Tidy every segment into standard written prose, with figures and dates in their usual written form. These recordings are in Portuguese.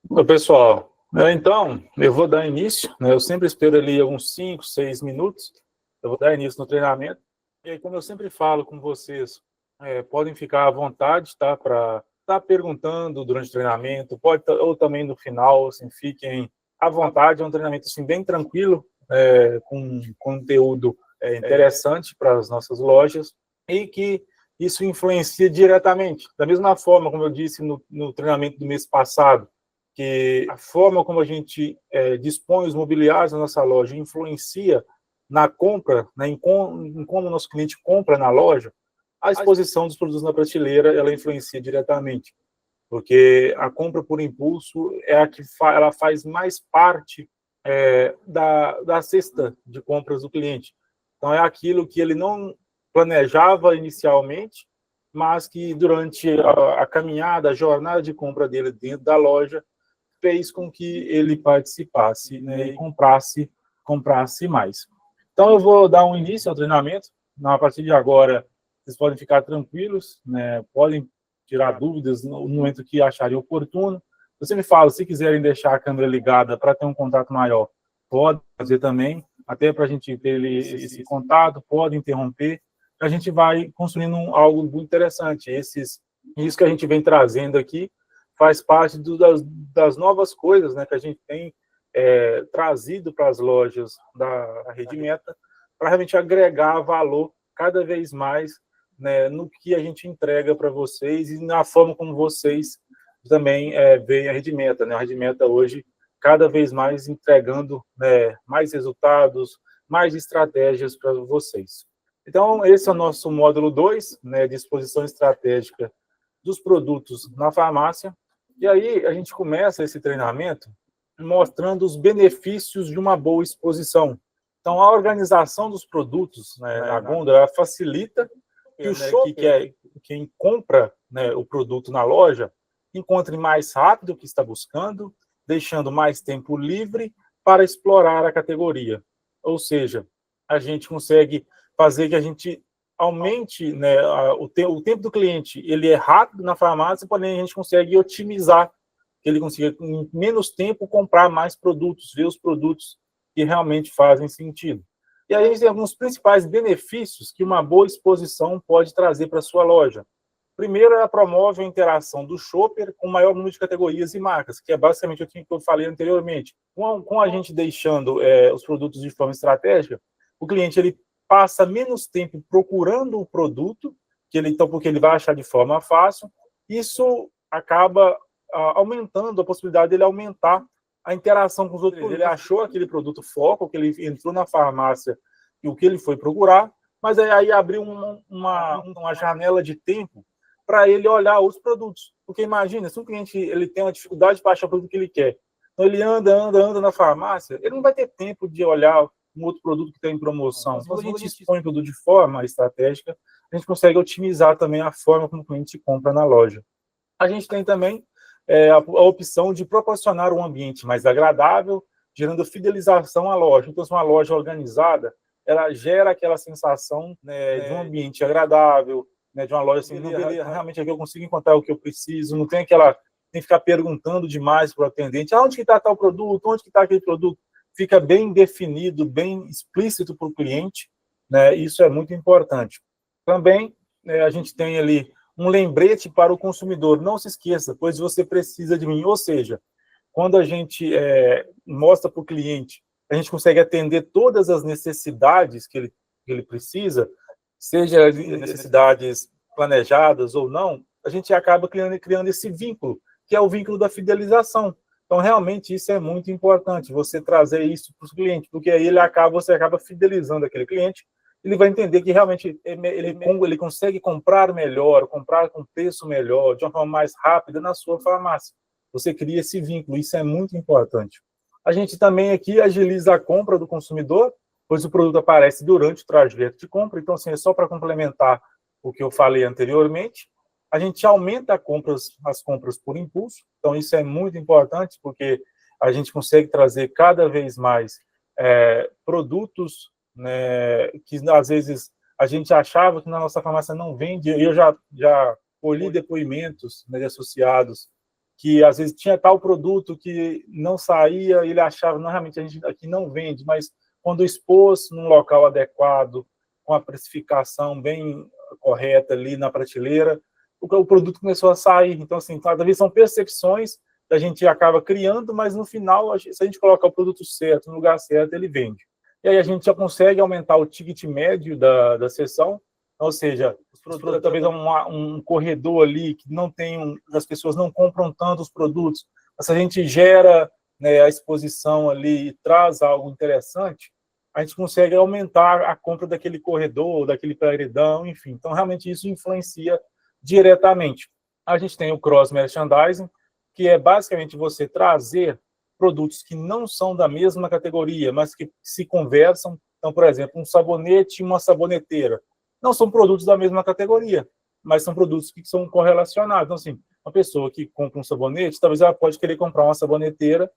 Oi, pessoal. Então, eu vou dar início, né? Eu sempre espero ali uns 5, 6 minutos. Eu vou dar início no treinamento. E aí, como eu sempre falo com vocês, podem ficar à vontade, tá? Para estar perguntando durante o treinamento, ou também no final, assim, fiquem à vontade. É um treinamento assim, bem tranquilo, com conteúdo interessante para as nossas lojas e que isso influencia diretamente. Da mesma forma, como eu disse no treinamento do mês passado, que a forma como a gente dispõe os mobiliários na nossa loja influencia na compra, né, em como o nosso cliente compra na loja, a exposição dos produtos na prateleira, ela influencia diretamente, porque a compra por impulso é a que ela faz mais parte da cesta de compras do cliente. Então, é aquilo que ele não planejava inicialmente, mas que durante a caminhada, a jornada de compra dele dentro da loja, fez com que ele participasse, né, e comprasse mais. Então, eu vou dar um início ao treinamento. A partir de agora, vocês podem ficar tranquilos, né, podem tirar dúvidas no momento que acharem oportuno. Você me fala, se quiserem deixar a câmera ligada para ter um contato maior, pode fazer também, até para a gente ter esse contato, pode interromper. A gente vai construindo algo muito interessante. Isso que a gente vem trazendo aqui faz parte das novas coisas, né, que a gente tem trazido para as lojas da Rede Meta, para realmente agregar valor cada vez mais, né, no que a gente entrega para vocês e na forma como vocês também veem a Rede Meta. Né? A Rede Meta hoje cada vez mais entregando, né, mais resultados, mais estratégias para vocês. Então, esse é o nosso módulo 2, né, de exposição estratégica dos produtos na farmácia. E aí a gente começa esse treinamento mostrando os benefícios de uma boa exposição. Então, a organização dos produtos, né, na gôndola facilita que o shopper, quem compra, né, o produto na loja, encontre mais rápido o que está buscando, deixando mais tempo livre para explorar a categoria. Ou seja, a gente consegue fazer que a gente aumente, né, o tempo do cliente. Ele é rápido na farmácia, porém a gente consegue otimizar, que ele consiga, em menos tempo, comprar mais produtos, ver os produtos que realmente fazem sentido. E aí a gente tem alguns principais benefícios que uma boa exposição pode trazer para a sua loja. Primeiro, ela promove a interação do shopper com o maior número de categorias e marcas, que é basicamente o que eu falei anteriormente. Com a gente deixando os produtos de forma estratégica, o cliente ele passa menos tempo procurando o produto, porque ele vai achar de forma fácil. Isso acaba aumentando a possibilidade dele aumentar a interação com os outros. Ele achou aquele produto foco, que ele entrou na farmácia e o que ele foi procurar, mas aí abriu uma janela de tempo para ele olhar os produtos. Porque imagina, se um cliente ele tem uma dificuldade para achar o produto que ele quer, então ele anda na farmácia, ele não vai ter tempo de olhar um outro produto que está em promoção. Quando a gente expõe o produto de forma estratégica, a gente consegue otimizar também a forma como o cliente compra na loja. A gente tem também a opção de proporcionar um ambiente mais agradável, gerando fidelização à loja. Então, se uma loja organizada, ela gera aquela sensação, né, de um ambiente agradável, né, de uma loja assim, realmente aqui eu consigo encontrar o que eu preciso, não tem tem que ficar perguntando demais para o atendente, onde que está tal produto, onde que está aquele produto, fica bem definido, bem explícito para o cliente, né, isso é muito importante. Também, a gente tem ali um lembrete para o consumidor, não se esqueça, pois você precisa de mim, ou seja, quando a gente mostra para o cliente, a gente consegue atender todas as necessidades que ele precisa, seja necessidades planejadas ou não, a gente acaba criando esse vínculo, que é o vínculo da fidelização. Então, realmente, isso é muito importante, você trazer isso para os clientes, porque aí você acaba fidelizando aquele cliente, ele vai entender que realmente ele consegue comprar melhor, comprar com preço melhor, de uma forma mais rápida na sua farmácia. Você cria esse vínculo, isso é muito importante. A gente também aqui agiliza a compra do consumidor, pois o produto aparece durante o trajeto de compra, então, assim, é só para complementar o que eu falei anteriormente. A gente aumenta as compras por impulso, então isso é muito importante, porque a gente consegue trazer cada vez mais produtos, né, que às vezes a gente achava que na nossa farmácia não vende. Eu já colhi depoimentos, né, de associados que às vezes tinha tal produto que não saía, ele achava, não, realmente a gente aqui não vende, mas quando expôs num local adequado, com a precificação bem correta ali na prateleira, o produto começou a sair. Então, assim, cada vez são percepções que a gente acaba criando, mas no final, se a gente colocar o produto certo, no lugar certo, ele vende. E aí a gente já consegue aumentar o ticket médio da sessão, ou seja, os produtos, talvez um corredor ali que não tem, as pessoas não compram tanto os produtos, mas se a gente gera, né, a exposição ali e traz algo interessante, a gente consegue aumentar a compra daquele corredor, daquele paredão, enfim. Então, realmente, isso influencia diretamente. A gente tem o cross-merchandising, que é basicamente você trazer produtos que não são da mesma categoria, mas que se conversam. Então, por exemplo, um sabonete e uma saboneteira. Não são produtos da mesma categoria, mas são produtos que são correlacionados. Então, assim, uma pessoa que compra um sabonete, talvez ela pode querer comprar uma saboneteira,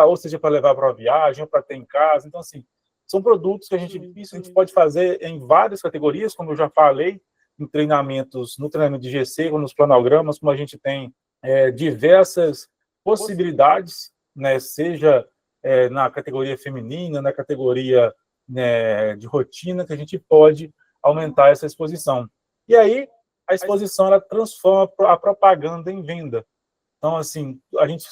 ou seja, para levar para uma viagem, ou para ter em casa. Então, assim, são produtos que a gente pode fazer em várias categorias, como eu já falei, no treinamento de GC, ou nos planogramas, como a gente tem diversas possibilidades, né, seja na categoria feminina, na categoria, né, de rotina, que a gente pode aumentar essa exposição. E aí, a exposição ela transforma a propaganda em venda. Então, assim, a gente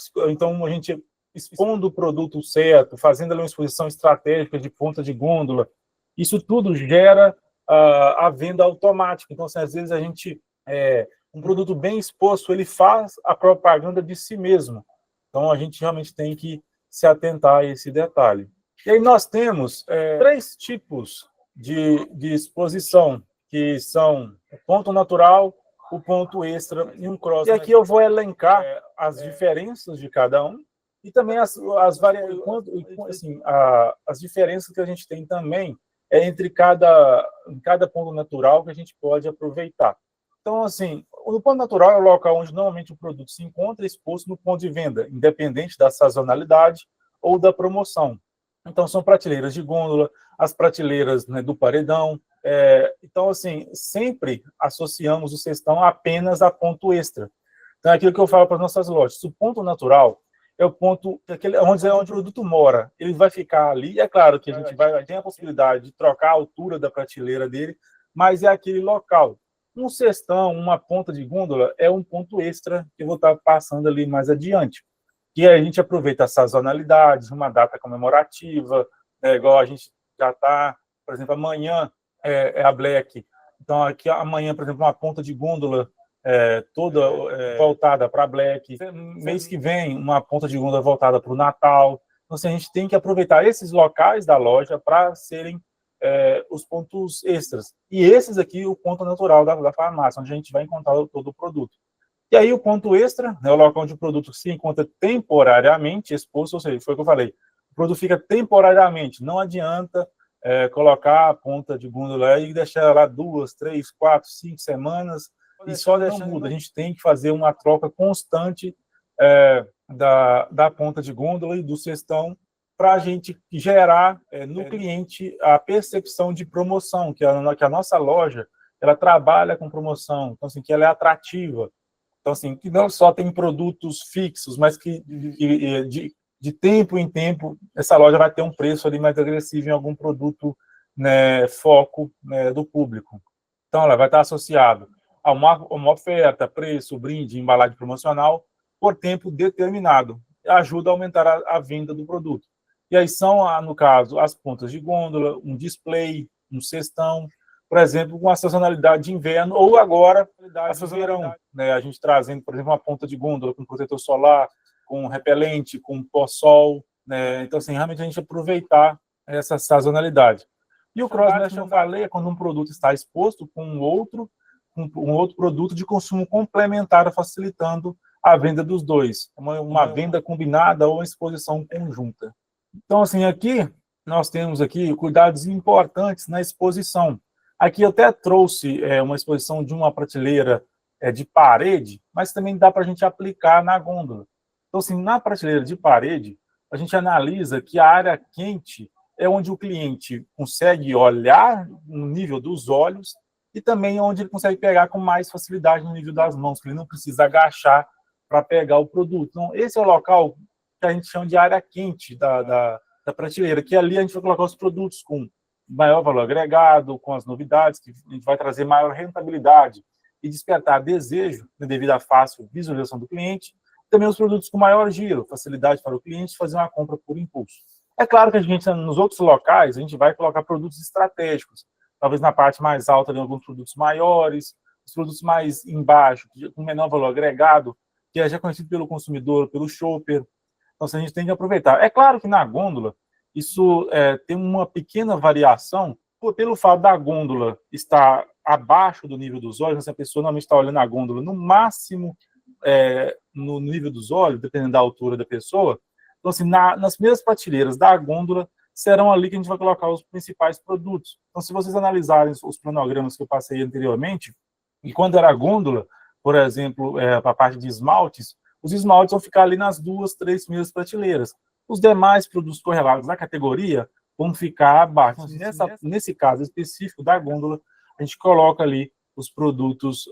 expondo o produto certo, fazendo ali uma exposição estratégica de ponta de gôndola, isso tudo gera a venda automática. Então, assim, às vezes a gente, um produto bem exposto, ele faz a propaganda de si mesmo. Então, a gente realmente tem que se atentar a esse detalhe. E aí nós temos 3 tipos de exposição, que são o ponto natural, o ponto extra e um cross. E aqui eu vou elencar as diferenças de cada um e também as diferenças que a gente tem também entre cada ponto natural que a gente pode aproveitar. Então, assim, o ponto natural é o local onde normalmente o produto se encontra exposto no ponto de venda, independente da sazonalidade ou da promoção. Então, são prateleiras de gôndola, as prateleiras, né, do paredão. Então, assim, sempre associamos o cestão apenas a ponto extra. Então, é aquilo que eu falo para as nossas lojas. O ponto natural é o ponto, onde o produto mora. Ele vai ficar ali. É claro que a gente tem a possibilidade de trocar a altura da prateleira dele, mas é aquele local. Um cestão, uma ponta de gôndola, é um ponto extra que eu vou estar passando ali mais adiante. E a gente aproveita a sazonalidade, uma data comemorativa, igual a gente já está, por exemplo, amanhã é a Black. Então, aqui amanhã, por exemplo, uma ponta de gôndola toda voltada para a Black. Mês que vem, uma ponta de gôndola voltada para o Natal. Então, assim, a gente tem que aproveitar esses locais da loja para serem os pontos extras. E esses aqui, o ponto natural da farmácia, onde a gente vai encontrar todo o produto. E aí o ponto extra, né, o local onde o produto se encontra temporariamente exposto, ou seja, foi o que eu falei, o produto fica temporariamente, não adianta colocar a ponta de gôndola e deixar lá 2, 3, 4, 5 semanas e só não muda. A gente tem que fazer uma troca constante da ponta de gôndola e do cestão para a gente gerar no cliente a percepção de promoção, que a nossa loja ela trabalha com promoção, então, assim, que ela é atrativa. Então, assim, que não só tem produtos fixos, mas que de tempo em tempo essa loja vai ter um preço ali mais agressivo em algum produto, né, foco, né, do público. Então, ela vai estar associada a uma oferta, preço, brinde, embalagem promocional por tempo determinado. Ajuda a aumentar a venda do produto. E aí são, no caso, as pontas de gôndola, um display, um cestão, por exemplo, com a sazonalidade de inverno, ou agora, a verão, né? A gente trazendo, por exemplo, uma ponta de gôndola com protetor solar, com repelente, com pó-sol, né? Então, assim, realmente a gente aproveitar essa sazonalidade. E o cross-merchandising, como eu falei, é quando um produto está exposto com um outro produto de consumo complementar, facilitando a venda dos dois. Uma venda combinada ou exposição conjunta. Então, assim, aqui nós temos aqui cuidados importantes na exposição. Aqui eu até trouxe uma exposição de uma prateleira de parede, mas também dá para a gente aplicar na gôndola. Então, assim, na prateleira de parede, a gente analisa que a área quente é onde o cliente consegue olhar no nível dos olhos e também onde ele consegue pegar com mais facilidade no nível das mãos, que ele não precisa agachar para pegar o produto. Então, esse é o local que a gente chama de área quente da prateleira, que ali a gente vai colocar os produtos com maior valor agregado, com as novidades, que a gente vai trazer maior rentabilidade e despertar desejo, né, devido à fácil visualização do cliente. Também os produtos com maior giro, facilidade para o cliente fazer uma compra por impulso. É claro que a gente, nos outros locais, a gente vai colocar produtos estratégicos, talvez na parte mais alta, de alguns produtos maiores, os produtos mais embaixo, com menor valor agregado, que é já conhecido pelo consumidor, pelo shopper. Então, a gente tem que aproveitar. É claro que na gôndola, isso tem uma pequena variação, pelo fato da gôndola estar abaixo do nível dos olhos, essa pessoa normalmente está olhando a gôndola no máximo no nível dos olhos, dependendo da altura da pessoa. Então, assim, nas primeiras prateleiras da gôndola, serão ali que a gente vai colocar os principais produtos. Então, se vocês analisarem os planogramas que eu passei anteriormente, e quando era a gôndola, por exemplo, para a parte de esmaltes, os esmaltes vão ficar ali nas 2, 3 primeiras prateleiras. Os demais produtos correlatos da categoria vão ficar abaixo. Nesse caso específico da gôndola, a gente coloca ali os produtos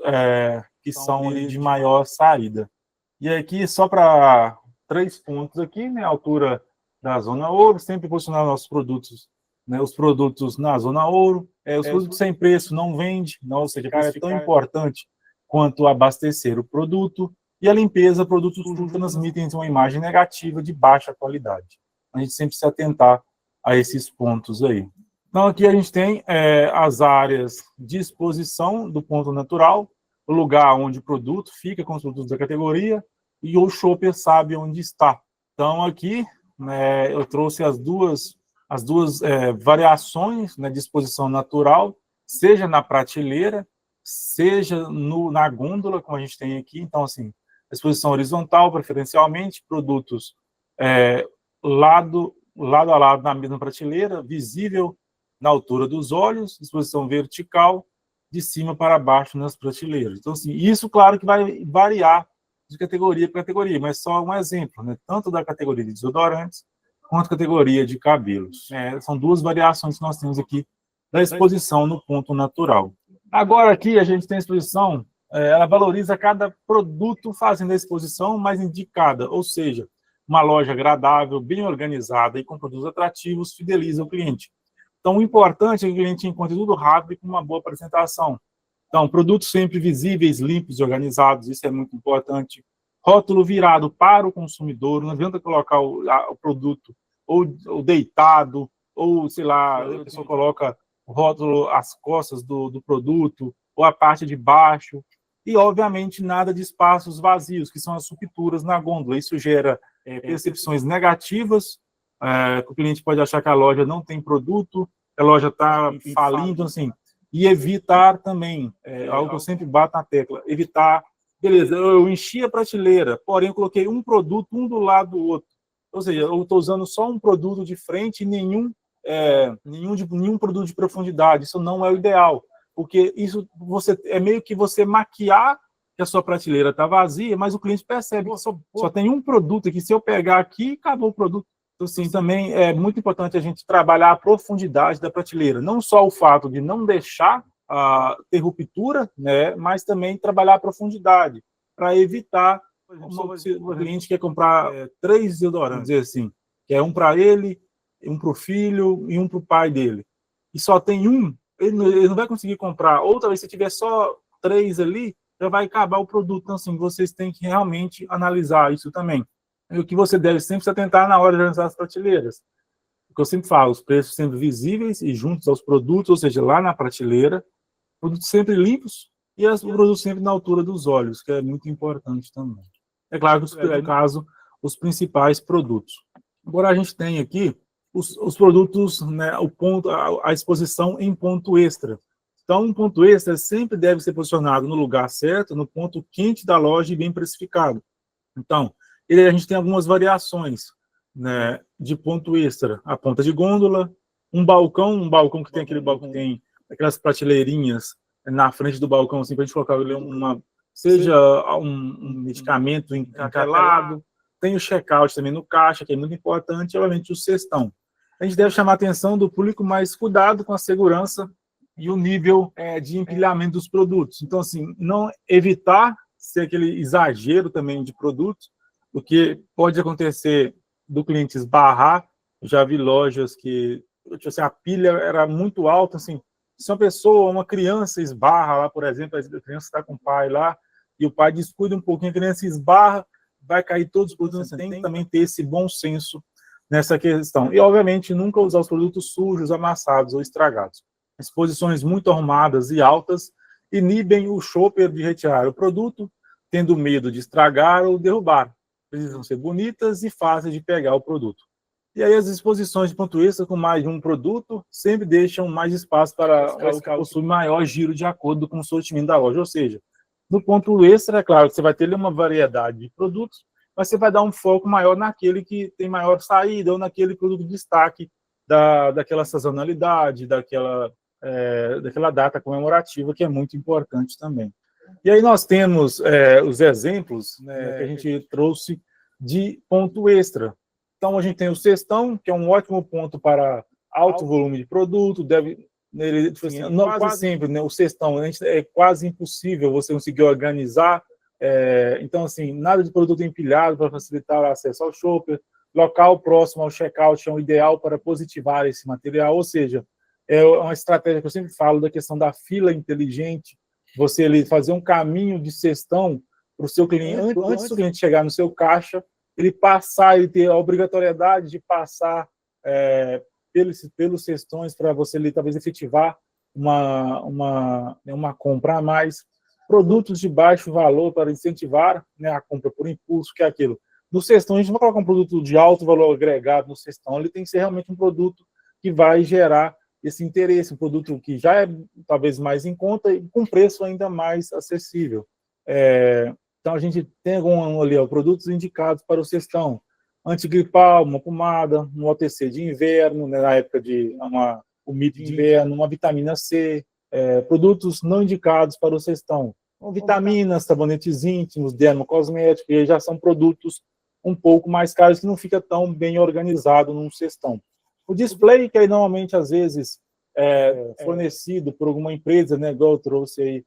que são de maior saída. E aqui, só para 3 pontos aqui, né, a altura da zona ouro, sempre posicionar nossos produtos, né, os produtos na zona ouro, os produtos sem preço não vende, não, ou seja, é tão importante quanto abastecer o produto, e a limpeza, produtos que transmitem uma imagem negativa de baixa qualidade. A gente sempre se atentar a esses pontos aí. Então, aqui a gente tem as áreas de exposição do ponto natural, o lugar onde o produto fica com os produtos da categoria, e o shopper sabe onde está. Então, aqui, né, eu trouxe as duas variações, né, de exposição natural, seja na prateleira, seja na gôndola, como a gente tem aqui. Então, assim, exposição horizontal, preferencialmente, produtos lado a lado na mesma prateleira, visível na altura dos olhos, exposição vertical, de cima para baixo nas prateleiras. Então, assim, isso, claro, que vai variar de categoria para categoria, mas só um exemplo, né? Tanto da categoria de desodorantes, quanto categoria de cabelos. São 2 variações que nós temos aqui da exposição no ponto natural. Agora, aqui, a gente tem a exposição, ela valoriza cada produto fazendo a exposição mais indicada, ou seja, uma loja agradável, bem organizada e com produtos atrativos, fideliza o cliente. Então, o importante é que o cliente encontre tudo rápido e com uma boa apresentação. Então, produtos sempre visíveis, limpos e organizados, isso é muito importante. Rótulo virado para o consumidor, não adianta colocar o produto ou deitado, ou, sei lá, a pessoa coloca o rótulo às costas do produto, ou a parte de baixo. E, obviamente, nada de espaços vazios, que são as rupturas na gôndola. Isso gera percepções negativas, que o cliente pode achar que a loja não tem produto, que a loja está falindo, assim. E evitar também, algo que eu sempre bato na tecla, evitar, beleza, eu enchi a prateleira, porém eu coloquei um produto, um do lado do outro. Ou seja, eu estou usando só um produto de frente e nenhum produto de profundidade. Isso não é o ideal, porque isso é meio que você maquiar que a sua prateleira está vazia, mas o cliente percebe que só tem um produto aqui, se eu pegar aqui, acabou o produto. Então, assim, também é muito importante a gente trabalhar a profundidade da prateleira. Não só o fato de não deixar ter ruptura, né, mas também trabalhar a profundidade, para evitar, se o cliente quer comprar 3 deodorantes, dizer assim, que é um para ele, um para o filho e um para o pai dele. E só tem um, ele não vai conseguir comprar. Ou talvez se tiver só 3 ali, já vai acabar o produto. Então, assim, vocês têm que realmente analisar isso também. E o que você deve sempre se atentar na hora de organizar as prateleiras. O que eu sempre falo, os preços sempre visíveis e juntos aos produtos, ou seja, lá na prateleira, produtos sempre limpos e os produtos sempre na altura dos olhos, que é muito importante também. É claro que, no caso, os principais produtos. Agora a gente tem aqui os produtos, né, a exposição em ponto extra. Então, um ponto extra sempre deve ser posicionado no lugar certo, no ponto quente da loja e bem precificado. Então, a gente tem algumas variações, né, de ponto extra. A ponta de gôndola, um balcão que tem aquele balcão que tem aquelas prateleirinhas na frente do balcão, assim, para a gente colocar seja um medicamento encartelado. Tem o check-out também no caixa, que é muito importante, e, obviamente, o cestão. A gente deve chamar a atenção do público, mais cuidado com a segurança e o nível de empilhamento dos produtos. Então, assim, não evitar ser aquele exagero também de produtos, porque pode acontecer do cliente esbarrar. Já vi lojas que tipo assim, a pilha era muito alta, assim, se uma criança esbarra lá, por exemplo, a criança está com o pai lá, e o pai descuida um pouquinho, a criança esbarra, vai cair todos os produtos. Tem que também ter esse bom senso nessa questão. E, obviamente, nunca usar os produtos sujos, amassados ou estragados. Exposições muito arrumadas e altas inibem o shopper de retirar o produto, tendo medo de estragar ou derrubar. Precisam ser bonitas e fáceis de pegar o produto. E aí as exposições de ponto extra com mais de um produto sempre deixam mais espaço para o que possui maior giro de acordo com o sortimento da loja. Ou seja, no ponto extra, é claro que você vai ter uma variedade de produtos, mas você vai dar um foco maior naquele que tem maior saída ou naquele produto de destaque daquela sazonalidade, daquela data comemorativa, que é muito importante também. E aí nós temos os exemplos, né, que a gente trouxe de ponto extra. Então, a gente tem o cestão, que é um ótimo ponto para alto volume de produto, quase sempre, né, o cestão, é quase impossível você conseguir organizar. Então, assim, nada de produto empilhado para facilitar o acesso ao shopper, local próximo ao checkout é o ideal para positivar esse material, ou seja, é uma estratégia que eu sempre falo da questão da fila inteligente, você ali fazer um caminho de cestão para o seu cliente, antes do cliente chegar no seu caixa, ele ter a obrigatoriedade de passar pelos cestões para você ali, talvez efetivar uma compra a mais, produtos de baixo valor para incentivar, né, a compra por impulso, que é aquilo. No cestão, a gente não vai colocar um produto de alto valor agregado no cestão, ele tem que ser realmente um produto que vai gerar esse interesse, um produto que já é talvez mais em conta e com preço ainda mais acessível. Então, a gente tem ali produtos indicados para o cestão. Antigripal, uma pomada, um OTC de inverno, né, na época de o MIT de inverno, uma vitamina C, produtos não indicados para o cestão. Vitaminas, sabonetes íntimos, dermocosméticos, e já são produtos um pouco mais caros, que não fica tão bem organizado num cestão. O display, que aí normalmente, às vezes, é fornecido por alguma empresa, né, igual eu trouxe aí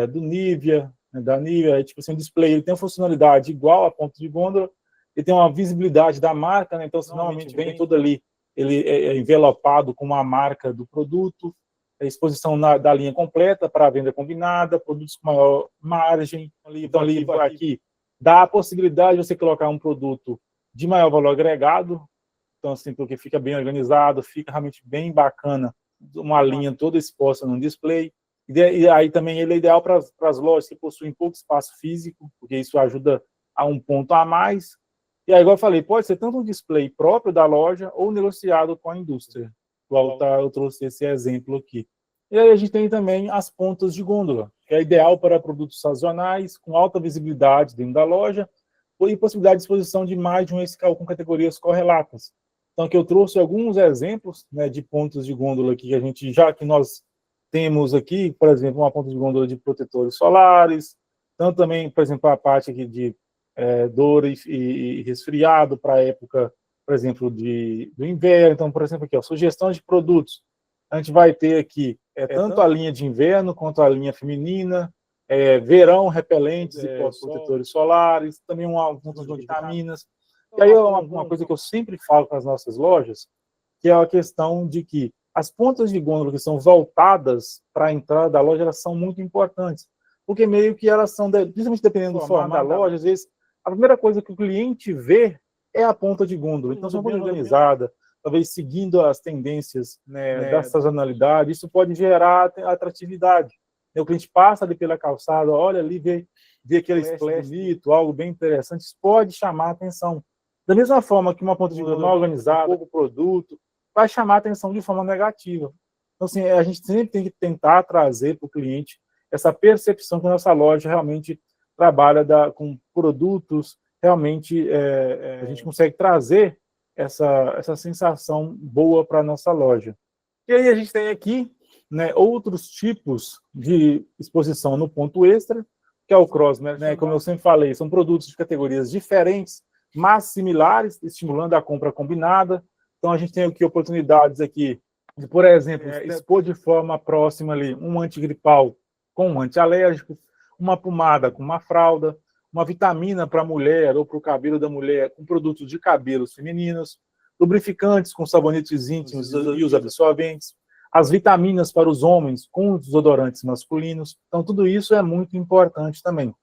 do Nivea, né, da Nivea, tipo assim, o display ele tem uma funcionalidade igual a ponto de gôndola, ele tem uma visibilidade da marca, né, então, normalmente vem todo ali, ele é envelopado com a marca do produto, a exposição da linha completa para a venda combinada, produtos com maior margem, então ali aqui dá a possibilidade de você colocar um produto de maior valor agregado, então, assim, porque fica bem organizado, fica realmente bem bacana, uma linha toda exposta no display. E aí também ele é ideal para as lojas que possuem pouco espaço físico, porque isso ajuda a um ponto a mais. E aí, igual eu falei, pode ser tanto um display próprio da loja ou negociado com a indústria. Igual eu trouxe esse exemplo aqui. E aí a gente tem também as pontas de gôndola, que é ideal para produtos sazonais, com alta visibilidade dentro da loja, e possibilidade de exposição de mais de um escalão com categorias correlatas. Então, aqui eu trouxe alguns exemplos, né, de pontos de gôndola que nós temos aqui, por exemplo, uma ponta de gôndola de protetores solares, tanto também, por exemplo, a parte aqui de dor e resfriado para a época, por exemplo, do inverno. Então, por exemplo, aqui, sugestão de produtos. A gente vai ter aqui tanto a linha de inverno quanto a linha feminina, verão, repelentes e protetores solares, também uma ponta de vitaminas. E aí uma coisa que eu sempre falo para as nossas lojas, que é a questão de que as pontas de gôndola que são voltadas para a entrada da loja, elas são muito importantes, porque meio que elas são, principalmente dependendo do formato da loja, às vezes a primeira coisa que o cliente vê é a ponta de gôndola. Então, se uma bem organizada, talvez seguindo as tendências, né, da sazonalidade, isso pode gerar atratividade. O cliente passa ali pela calçada, olha ali, vê aquele splash bonito, algo bem interessante, isso pode chamar a atenção. Da mesma forma que uma ponta de gôndola mal organizada, pouco produto, vai chamar a atenção de forma negativa. Então, assim, a gente sempre tem que tentar trazer para o cliente essa percepção que a nossa loja realmente trabalha com produtos, realmente a gente consegue trazer essa sensação boa para a nossa loja. E aí a gente tem aqui, né, outros tipos de exposição no ponto extra, que é o cross, né, como eu sempre falei, são produtos de categorias diferentes, mas similares, estimulando a compra combinada. Então, a gente tem aqui oportunidades aqui de, por exemplo, expor de forma próxima ali um antigripal com um antialérgico, uma pomada com uma fralda, uma vitamina para a mulher ou para o cabelo da mulher com produtos de cabelos femininos, lubrificantes com sabonetes íntimos e os absorventes, as vitaminas para os homens com os desodorantes masculinos. Então, tudo isso é muito importante também.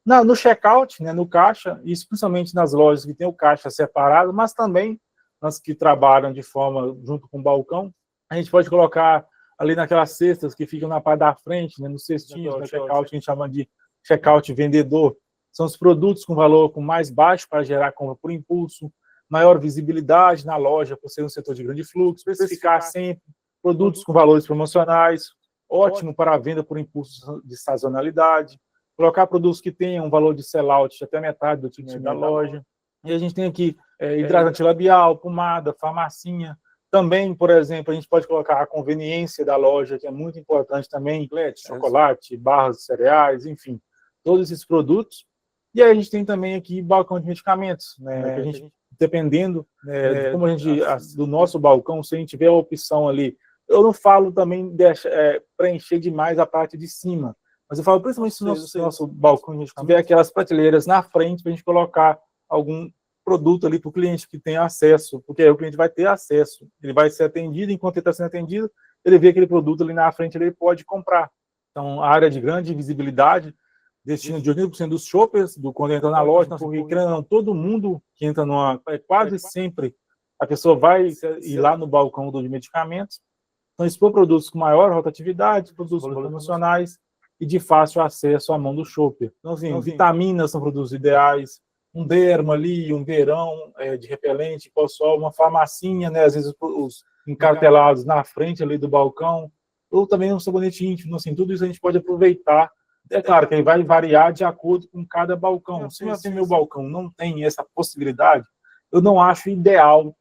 No checkout, né, no caixa, isso principalmente nas lojas que tem o caixa separado, mas também nas que trabalham de forma junto com o balcão, a gente pode colocar ali naquelas cestas que ficam na parte da frente, né, nos cestinhos, no checkout, que a gente chama de checkout vendedor. São os produtos com valor mais baixo para gerar compra por impulso, maior visibilidade na loja por ser um setor de grande fluxo, especificar sempre produtos com valores promocionais, ótimo para a venda por impulso de sazonalidade, colocar produtos que tenham um valor de sellout até metade do ticket da loja. E a gente tem aqui hidratante labial, pomada, farmacinha. Também, por exemplo, a gente pode colocar a conveniência da loja, que é muito importante também, chocolate, barras de cereais, enfim, todos esses produtos. E aí a gente tem também aqui balcão de medicamentos, né, que a gente, dependendo de como a gente, do nosso balcão, se a gente tiver a opção ali, eu não falo também de preencher demais a parte de cima, mas eu falo principalmente se o nosso balcão, a gente tiver aquelas prateleiras na frente para a gente colocar algum produto ali para o cliente que tenha acesso, porque aí o cliente vai ter acesso, ele vai ser atendido, enquanto ele está sendo atendido, ele vê aquele produto ali na frente, ele pode comprar. Então, a área de grande visibilidade, destino de 80% dos shoppers, quando entra na loja, porque não, todo mundo que entra quase sempre, a pessoa vai ir lá no balcão dos medicamentos, então expor produtos com maior rotatividade, produtos promocionais e de fácil acesso à mão do shopper. Então, assim, vitaminas são produtos ideais, um derma ali, um verão de repelente, sol, uma farmacinha, né, às vezes os encartelados na frente ali do balcão, ou também um sabonete íntimo, assim, tudo isso a gente pode aproveitar. É claro que ele vai variar de acordo com cada balcão. Se assim, meu balcão não tem essa possibilidade, eu não acho ideal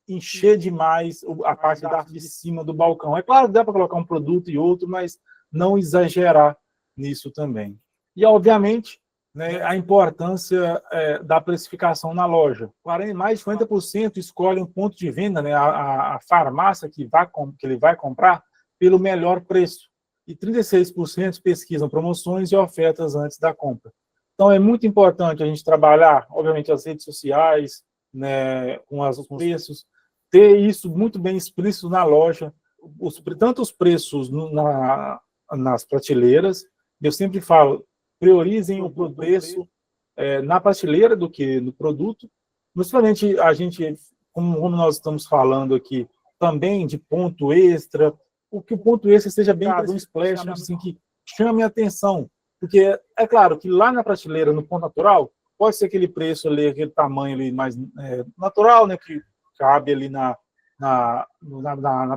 encher demais a parte de cima do balcão. É claro, dá para colocar um produto e outro, mas não exagerar nisso também. E, obviamente, né, a importância da precificação na loja. Mais de 40% escolhe um ponto de venda, né, a farmácia que ele vai comprar, pelo melhor preço. E 36% pesquisam promoções e ofertas antes da compra. Então, é muito importante a gente trabalhar, obviamente, as redes sociais, né, com os preços, ter isso muito bem explícito na loja, tanto os preços nas prateleiras, eu sempre falo, priorizem o preço na prateleira do que no produto. Principalmente, a gente, como nós estamos falando aqui, também de ponto extra, que o ponto extra seja bem um splash, assim, que chame a atenção. Porque é claro que lá na prateleira, no ponto natural, pode ser aquele preço ali, aquele tamanho ali mais natural, né, que cabe ali na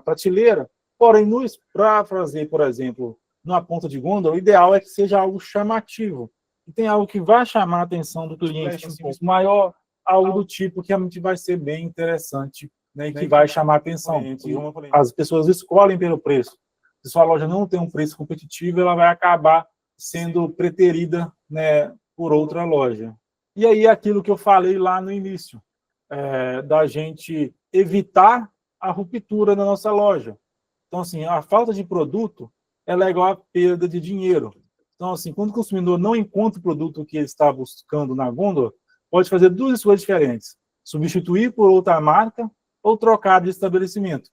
prateleira. Porém, para fazer, por exemplo, numa ponta de gôndola, o ideal é que seja algo chamativo. E tem algo que vai chamar a atenção do cliente um pouco maior, algo do tipo que realmente vai ser bem interessante, né, e que vai chamar a atenção. As pessoas escolhem pelo preço. Se sua loja não tem um preço competitivo, ela vai acabar sendo preterida, né, por outra loja. E aí, aquilo que eu falei lá no início, da gente evitar a ruptura na nossa loja. Então, assim, a falta de produto ela é igual a perda de dinheiro. Então, assim, quando o consumidor não encontra o produto que ele está buscando na gôndola, pode fazer duas escolhas diferentes. Substituir por outra marca ou trocar de estabelecimento.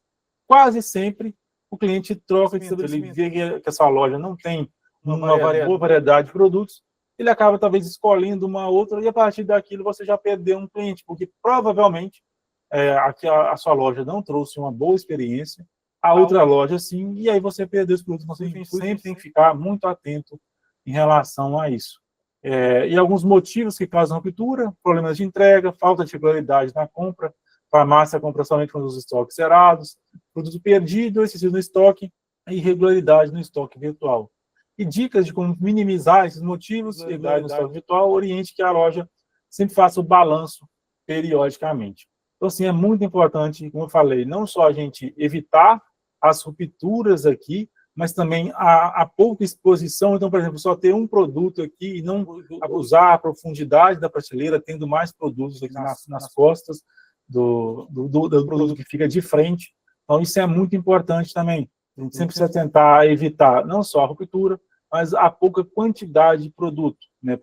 Quase sempre o cliente troca de estabelecimento. Ele vê que a sua loja não tem uma boa variedade de produtos, ele acaba talvez escolhendo uma outra e a partir daquilo você já perdeu um cliente, porque provavelmente a sua loja não trouxe uma boa experiência, a outra loja sim, e aí você perdeu os produtos. Você sempre tem que ficar muito atento em relação a isso. E alguns motivos que causam ruptura: problemas de entrega, falta de regularidade na compra, farmácia compra somente com os estoques zerados, produto perdido, excessivo no estoque, e irregularidade no estoque virtual. E dicas de como minimizar esses motivos, irregularidade no estoque virtual, oriente que a loja sempre faça o balanço periodicamente. Então, assim, é muito importante, como eu falei, não só a gente evitar as rupturas aqui, mas também a pouca exposição. Então, por exemplo, só ter um produto aqui e não usar a profundidade da prateleira, tendo mais produtos aqui nas costas do produto que fica de frente. Então, isso é muito importante também. A gente sempre precisa tentar evitar não só a ruptura, mas a pouca quantidade de produto, né,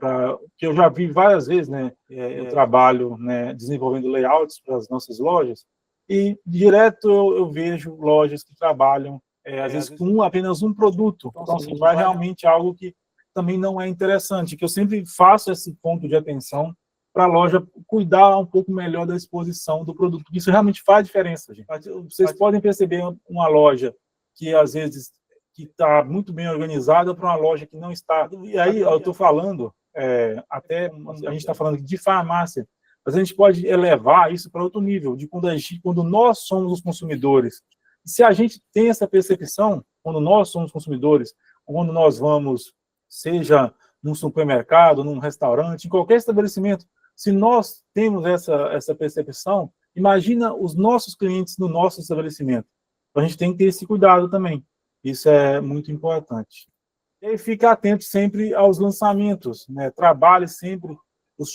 que eu já vi várias vezes, né, eu trabalho, né, desenvolvendo layouts para as nossas lojas, e direto eu vejo lojas que trabalham, às vezes, com apenas um produto. Então, assim, vai realmente algo que também não é interessante, que eu sempre faço esse ponto de atenção para a loja cuidar um pouco melhor da exposição do produto, porque isso realmente faz diferença, gente. Vocês podem perceber uma loja que, às vezes, que está muito bem organizada para uma loja que não está. E aí, eu estou falando, até a gente está falando de farmácia, mas a gente pode elevar isso para outro nível, de quando nós somos os consumidores. Se a gente tem essa percepção, quando nós somos consumidores, quando nós vamos, seja num supermercado, num restaurante, em qualquer estabelecimento, se nós temos essa percepção, imagina os nossos clientes no nosso estabelecimento. Então, a gente tem que ter esse cuidado também. Isso é muito importante. E aí, fica atento sempre aos lançamentos, né? Trabalhe sempre. Os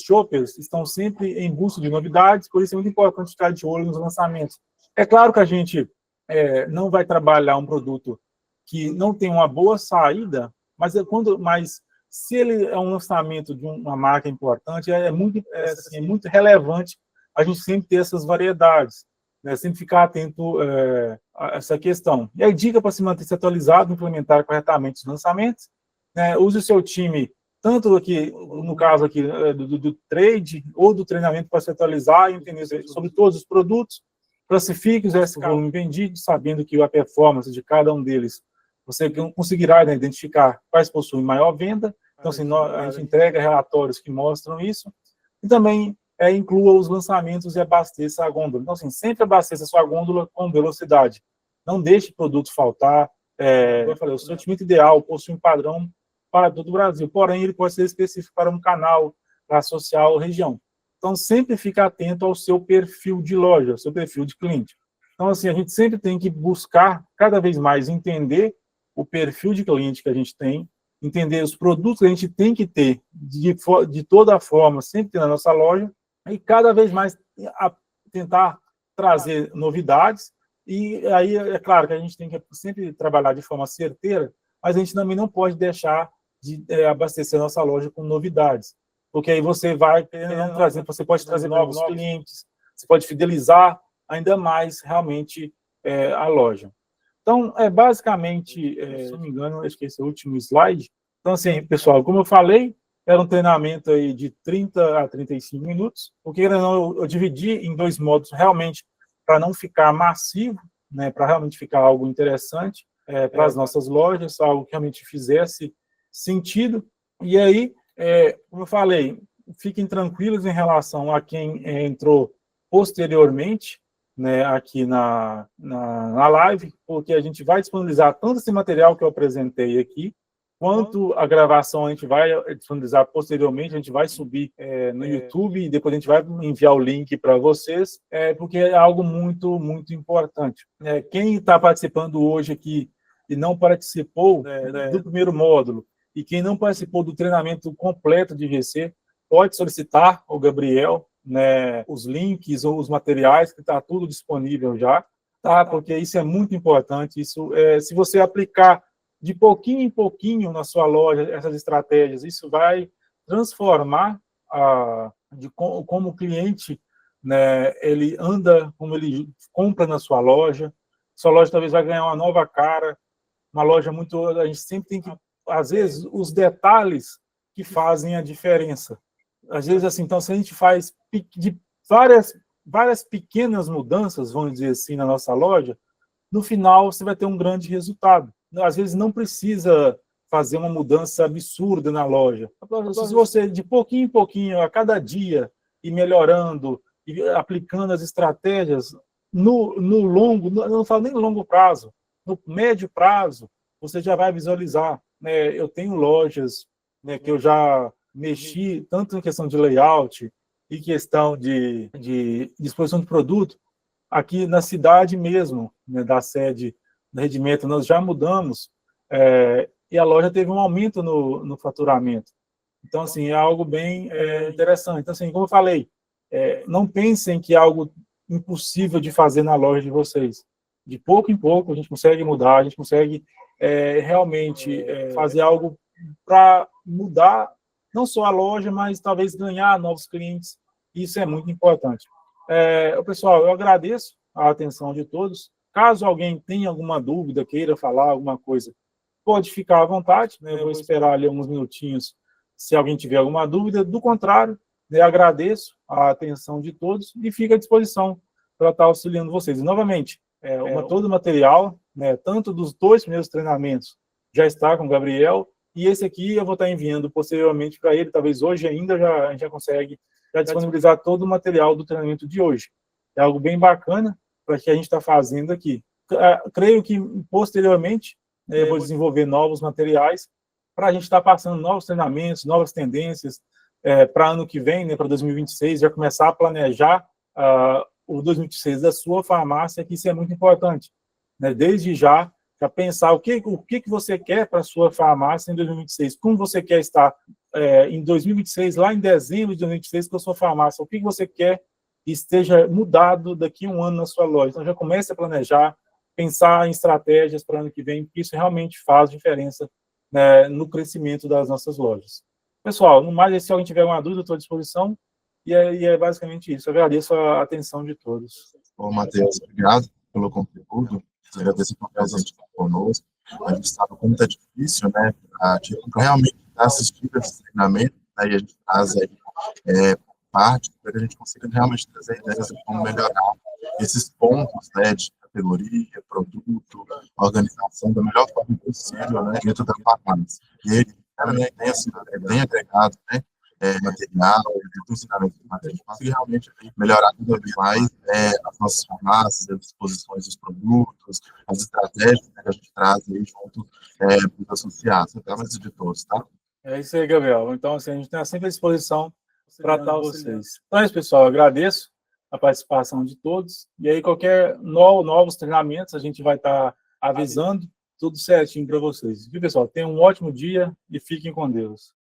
shoppers estão sempre em busca de novidades, por isso é muito importante ficar de olho nos lançamentos. É claro que a gente não vai trabalhar um produto que não tem uma boa saída, mas se ele é um lançamento de uma marca importante, é muito relevante a gente sempre ter essas variedades, né? Sempre ficar atento a essa questão. E aí, dica para se manter atualizado, implementar corretamente os lançamentos, né? Use o seu time, tanto aqui, no caso aqui do trade ou do treinamento, para se atualizar e entender sobre todos os produtos, classifique os volume vendido, sabendo que a performance de cada um deles, você conseguirá, né, identificar quais possuem maior venda. Então, assim, a gente entrega relatórios que mostram isso. E também inclua os lançamentos e abasteça a gôndola. Então, assim, sempre abasteça a sua gôndola com velocidade. Não deixe produto faltar. Como eu falei, o sortimento ideal possui um padrão para todo o Brasil, porém, ele pode ser específico para um canal, para associar ou região. Então, sempre fique atento ao seu perfil de loja, ao seu perfil de cliente. Então, assim, a gente sempre tem que buscar cada vez mais entender o perfil de cliente que a gente tem, entender os produtos que a gente tem que ter de toda forma, sempre ter na nossa loja, e cada vez mais tentar trazer novidades. E aí, é claro que a gente tem que sempre trabalhar de forma certeira, mas a gente também não pode deixar de abastecer a nossa loja com novidades, porque aí você vai trazer, você pode trazer novos clientes, você pode fidelizar ainda mais realmente a loja. Então, basicamente, se não me engano, acho que esse é o último slide. Então, assim, pessoal, como eu falei, era um treinamento aí de 30 a 35 minutos, porque eu dividi em 2 modos realmente para não ficar massivo, né, para realmente ficar algo interessante para as nossas lojas, algo que realmente fizesse sentido. E aí, como eu falei, fiquem tranquilos em relação a quem entrou posteriormente, né, aqui na live, porque a gente vai disponibilizar tanto esse material que eu apresentei aqui, quanto a gravação a gente vai disponibilizar posteriormente, a gente vai subir no YouTube e depois a gente vai enviar o link para vocês, porque é algo muito, muito importante. Quem está participando hoje aqui e não participou do primeiro módulo, e quem não participou do treinamento completo de IGC, pode solicitar ao Gabriel, né, os links ou os materiais, que está tudo disponível já, tá? Porque isso é muito importante. Isso, se você aplicar de pouquinho em pouquinho na sua loja essas estratégias, isso vai transformar como o cliente, né, ele anda, como ele compra na sua loja talvez vai ganhar uma nova cara, uma loja muito... A gente sempre tem que, às vezes, os detalhes que fazem a diferença. Às vezes, assim, então, se a gente faz de várias pequenas mudanças, vamos dizer assim, na nossa loja, no final você vai ter um grande resultado. Às vezes não precisa fazer uma mudança absurda na loja. Se você, de pouquinho em pouquinho, a cada dia, ir melhorando, e aplicando as estratégias, no longo, não falo nem no longo prazo, no médio prazo, você já vai visualizar. Eu tenho lojas, né, que eu já mexi, tanto em questão de layout e questão de disposição de produto, aqui na cidade mesmo, né, da sede do rendimento, nós já mudamos, e a loja teve um aumento no faturamento. Então, assim, é algo bem interessante. Então, assim, como eu falei, não pensem que é algo impossível de fazer na loja de vocês. De pouco em pouco, a gente consegue mudar, a gente consegue realmente fazer algo para mudar não só a loja, mas talvez ganhar novos clientes. Isso é muito importante. Pessoal, eu agradeço a atenção de todos. Caso alguém tenha alguma dúvida, queira falar alguma coisa, pode ficar à vontade, né? Eu vou esperar ali alguns minutinhos se alguém tiver alguma dúvida. Do contrário, agradeço a atenção de todos e fico à disposição para estar auxiliando vocês. E, novamente, todo o material, né, tanto dos 2 primeiros treinamentos, já está com o Gabriel, e esse aqui eu vou estar enviando posteriormente para ele, talvez hoje ainda a gente já consegue disponibilizar todo o material do treinamento de hoje. É algo bem bacana para que a gente está fazendo aqui. Creio que, posteriormente, eu vou desenvolver novos materiais para a gente estar passando novos treinamentos, novas tendências, para ano que vem, né, para 2026, já começar a planejar o 2026 da sua farmácia, que isso é muito importante, né? Desde já pensar o que você quer para a sua farmácia em 2026, como você quer estar em 2026, lá em dezembro de 2026, com a sua farmácia, o que você quer que esteja mudado daqui a um ano na sua loja. Então, já comece a planejar, pensar em estratégias para ano que vem, porque isso realmente faz diferença, né, no crescimento das nossas lojas. Pessoal, no mais, se alguém tiver alguma dúvida, estou à disposição, e é basicamente isso. Eu agradeço a atenção de todos. Bom, Matheus, obrigado pelo conteúdo, agradeço por presença conosco. A gente sabe como está difícil, né, para realmente assistir esse treinamento, né, e a gente traz aí parte para que a gente consiga realmente trazer ideias de como melhorar esses pontos, né, de categoria, produto, organização da melhor forma possível, né, dentro da farmácia. E ele também tem, assim, bem agregado, né, material, ensinamento de material, conseguir realmente melhorar cada vez mais as nossas farmácias, as disposições dos produtos, as estratégias, né, que a gente traz aí junto dos associados, até mais de todos, tá? É isso aí, Gabriel. Então, assim, a gente está sempre à disposição para estar vocês. Então é isso, pessoal. Eu agradeço a participação de todos. E aí, qualquer novos treinamentos, a gente vai estar avisando tudo certinho para vocês. Viu, pessoal? Tenham um ótimo dia e fiquem com Deus.